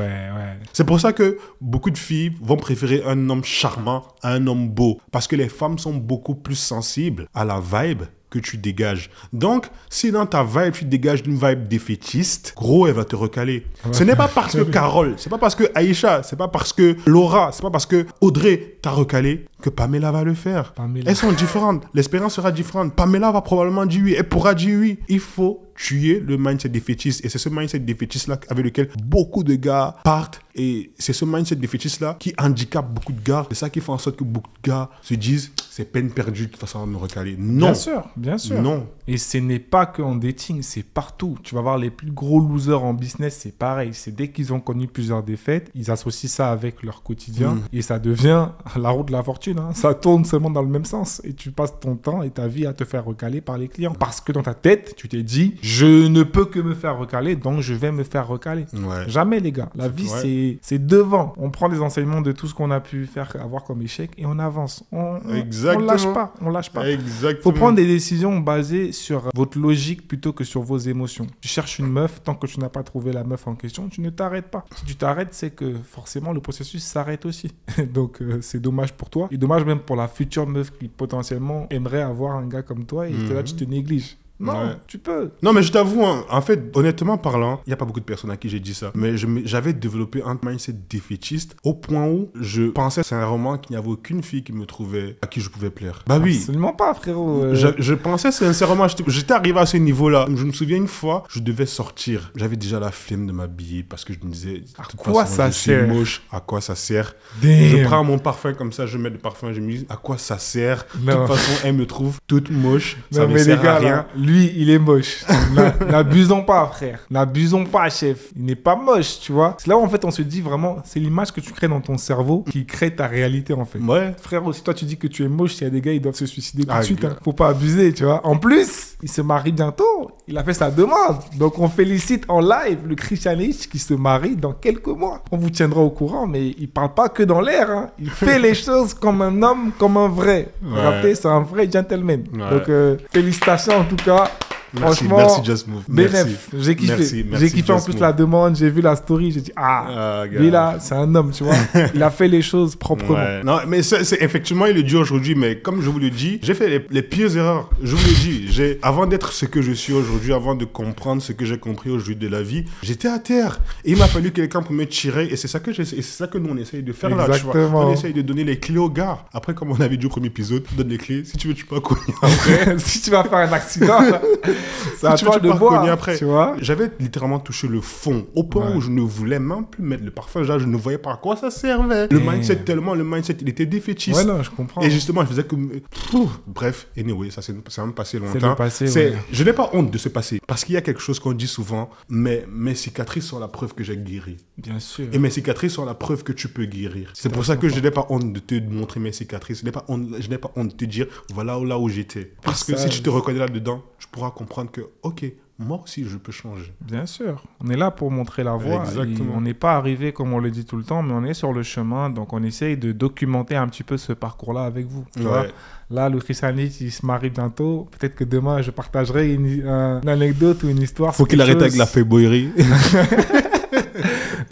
C'est pour ça que beaucoup de filles vont préférer un homme charmant à un homme beau. Parce que les femmes sont beaucoup plus sensibles à la vibe que tu dégages. Donc, si dans ta vibe, tu dégages une vibe défaitiste, gros, elle va te recaler. Ouais. Ce n'est pas parce que Carole, c'est pas parce que Aïcha, c'est pas parce que Laura, c'est pas parce que Audrey t'a recalé que Pamela va le faire. Elles sont différentes. L'expérience sera différente. Pamela va probablement dire oui. Elle pourra dire oui. Il faut tuer le mindset défaitiste. Et c'est ce mindset défaitiste-là avec lequel beaucoup de gars partent. Et c'est ce mindset défaitiste-là qui handicape beaucoup de gars. C'est ça qui fait en sorte que beaucoup de gars se disent c'est peine perdue de toute façon de me recaler. Non. Bien sûr. Non. Et ce n'est pas qu'en dating, c'est partout. Tu vas voir les plus gros losers en business, c'est pareil. C'est dès qu'ils ont connu plusieurs défaites, ils associent ça avec leur quotidien et ça devient la roue de la fortune. Ça tourne seulement dans le même sens et tu passes ton temps et ta vie à te faire recaler par les clients. Parce que dans ta tête, tu t'es dit, je ne peux que me faire recaler, donc je vais me faire recaler. Ouais. Jamais, les gars. La vie, c'est devant. On prend des enseignements de tout ce qu'on a pu faire, avoir comme échec et on avance. On lâche pas. On lâche pas. Exactement. Faut prendre des décisions basées sur votre logique plutôt que sur vos émotions. Tu cherches une meuf, tant que tu n'as pas trouvé la meuf en question, tu ne t'arrêtes pas. Si tu t'arrêtes, c'est que forcément le processus s'arrête aussi. Donc c'est dommage pour toi. Et dommage même pour la future meuf qui potentiellement aimerait avoir un gars comme toi et que là tu te négliges. Non, tu peux. Non, mais je t'avoue, en fait, honnêtement parlant, il n'y a pas beaucoup de personnes à qui j'ai dit ça. Mais j'avais développé un mindset défaitiste au point où je pensais sincèrement qu'il n'y avait aucune fille qui me trouvait, à qui je pouvais plaire. Bah oui. Absolument pas, frérot. Je pensais sincèrement, j'étais arrivé à ce niveau-là. Je me souviens une fois, je devais sortir. J'avais déjà la flemme de m'habiller parce que je me disais, à quoi ça sert? Je suis moche, à quoi ça sert? Damn. Je prends mon parfum comme ça, je mets le parfum, je me dis, à quoi ça sert? De toute façon, elle me trouve toute moche. Ça ne sert à rien. Lui, il est moche. N'abusons pas, frère. N'abusons pas, chef. Il n'est pas moche, tu vois. C'est là où, en fait, on se dit vraiment, c'est l'image que tu crées dans ton cerveau qui crée ta réalité, en fait. Ouais. Frérot, si toi, tu dis que tu es moche, s'il y a des gars, ils doivent se suicider tout de suite. Faut pas abuser, tu vois. En plus, il se marie bientôt. Il a fait sa demande. Donc, on félicite en live le Christianich qui se marie dans quelques mois. On vous tiendra au courant, mais il parle pas que dans l'air. Il fait les choses comme un homme, comme un vrai. Vous rappelez, c'est un vrai gentleman. Donc, félicitations en tout cas. Franchement, merci Just Move. bénéf, j'ai kiffé. J'ai kiffé en plus la demande, j'ai vu la story, j'ai dit lui là, c'est un homme, tu vois. Il a fait les choses proprement. Ouais. Non, mais c'est effectivement, il le dit aujourd'hui, mais comme je vous le dis, j'ai fait les pires erreurs. Je vous le dis, avant d'être ce que je suis aujourd'hui, avant de comprendre ce que j'ai compris aujourd'hui de la vie, j'étais à terre. Et il m'a fallu quelqu'un pour me tirer, et c'est ça que nous on essaye de faire. Exactement. Là, tu vois. On essaye de donner les clés au gars. Après, comme on avait dit au premier épisode, donne les clés. Si tu veux, tu peux cogner après. Si tu vas faire un accident, c'est à toi de voir. Après. Tu vois. J'avais littéralement touché le fond, au point où je ne voulais même plus mettre le parfum. Genre, je ne voyais pas à quoi ça servait. Le mindset, il était défaitiste. Ouais, non, je comprends. Et justement, je faisais que... Bref, anyway, ça s'est même passé longtemps. C'est le passé, Je n'ai pas honte de ce passé. Parce qu'il y a quelque chose qu'on dit souvent, mais mes cicatrices sont la preuve que j'ai guéri. Bien sûr. Et mes cicatrices sont la preuve que tu peux guérir. C'est pour ça que je n'ai pas honte de te montrer mes cicatrices. Je n'ai pas honte de te dire, voilà là où j'étais. Parce que si tu te reconnais là-dedans, tu pourras comprendre que, ok, moi aussi, je peux changer. Bien sûr. On est là pour montrer la voie. Exactement. On n'est pas arrivé, comme on le dit tout le temps, mais on est sur le chemin. Donc, on essaye de documenter un petit peu ce parcours-là avec vous. Tu vois. Là, le Christianite, il se marie bientôt. Peut-être que demain, je partagerai une anecdote ou une histoire. Faut qu'il arrête avec la féboyerie.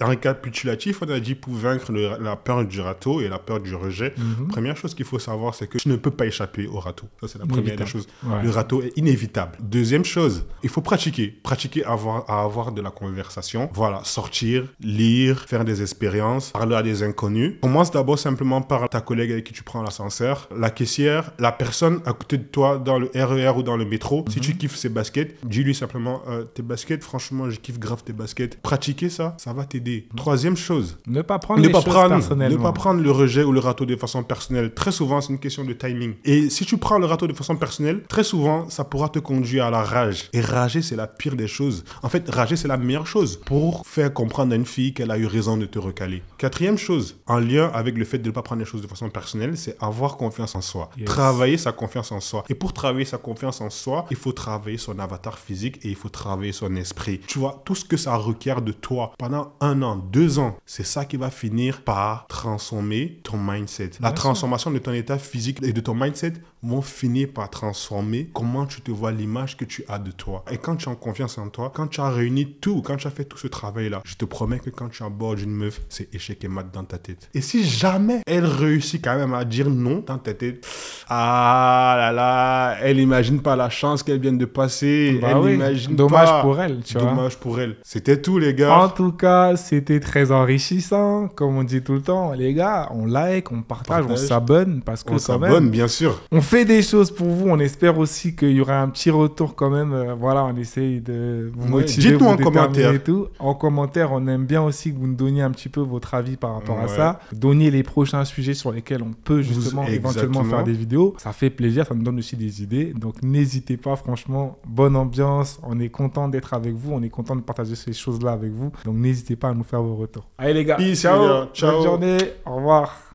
Récapitulatif, on a dit pour vaincre la peur du râteau et la peur du rejet. Première chose qu'il faut savoir, c'est que tu ne peux pas échapper au râteau. Ça, c'est la première des choses. Ouais. Le râteau est inévitable. Deuxième chose, il faut pratiquer. Pratiquer à avoir de la conversation. Voilà, sortir, lire, faire des expériences, parler à des inconnus. Commence d'abord simplement par ta collègue avec qui tu prends l'ascenseur, la caissière, la personne à côté de toi dans le RER ou dans le métro. Si tu kiffes ses baskets, dis-lui simplement tes baskets, franchement, je kiffe grave tes baskets. Pratiquer ça va t'aider. Troisième chose, ne pas prendre les choses personnellement. Ne pas prendre le rejet ou le râteau de façon personnelle. Très souvent, c'est une question de timing. Et si tu prends le râteau de façon personnelle, très souvent, ça pourra te conduire à la rage. Et rager, c'est la pire des choses. En fait, rager, c'est la meilleure chose pour faire comprendre à une fille qu'elle a eu raison de te recaler. Quatrième chose, en lien avec le fait de ne pas prendre les choses de façon personnelle, c'est avoir confiance en soi. Yes. Travailler sa confiance en soi. Et pour travailler sa confiance en soi, il faut travailler son avatar physique et il faut travailler son esprit. Tu vois, tout ce que ça requiert de toi pendant 1 an, 2 ans, c'est ça qui va finir par transformer ton mindset. La transformation de ton état physique et de ton mindset vont finir par transformer comment tu te vois, l'image que tu as de toi. Et quand tu as confiance en toi, quand tu as réuni tout, quand tu as fait tout ce travail-là, je te promets que quand tu abordes une meuf, c'est échec et mat dans ta tête. Et si jamais elle réussit quand même à dire non dans ta tête, ah là là, elle n'imagine pas la chance qu'elle vient de passer. Bah elle n'imagine pas. Dommage pour elle, tu vois. Dommage pour elle. C'était tout, les gars. En tout cas, c'était très enrichissant. Comme on dit tout le temps, les gars, on like, on partage. On s'abonne parce que on s'abonne, bien sûr. On fait des choses pour vous. On espère aussi qu'il y aura un petit retour quand même. Voilà, on essaye de vous motiver. Dites-nous en commentaire. Et tout. En commentaire, on aime bien aussi que vous nous donniez un petit peu votre avis par rapport à ça. Donniez les prochains sujets sur lesquels on peut justement éventuellement faire des vidéos. Ça fait plaisir, ça nous donne aussi des idées. Donc n'hésitez pas, franchement, bonne ambiance. On est content d'être avec vous. On est content de partager ces choses-là avec vous. Donc n'hésitez pas à nous faire vos retours. Allez les gars, Peace, ciao. Ciao. Bonne journée. Au revoir.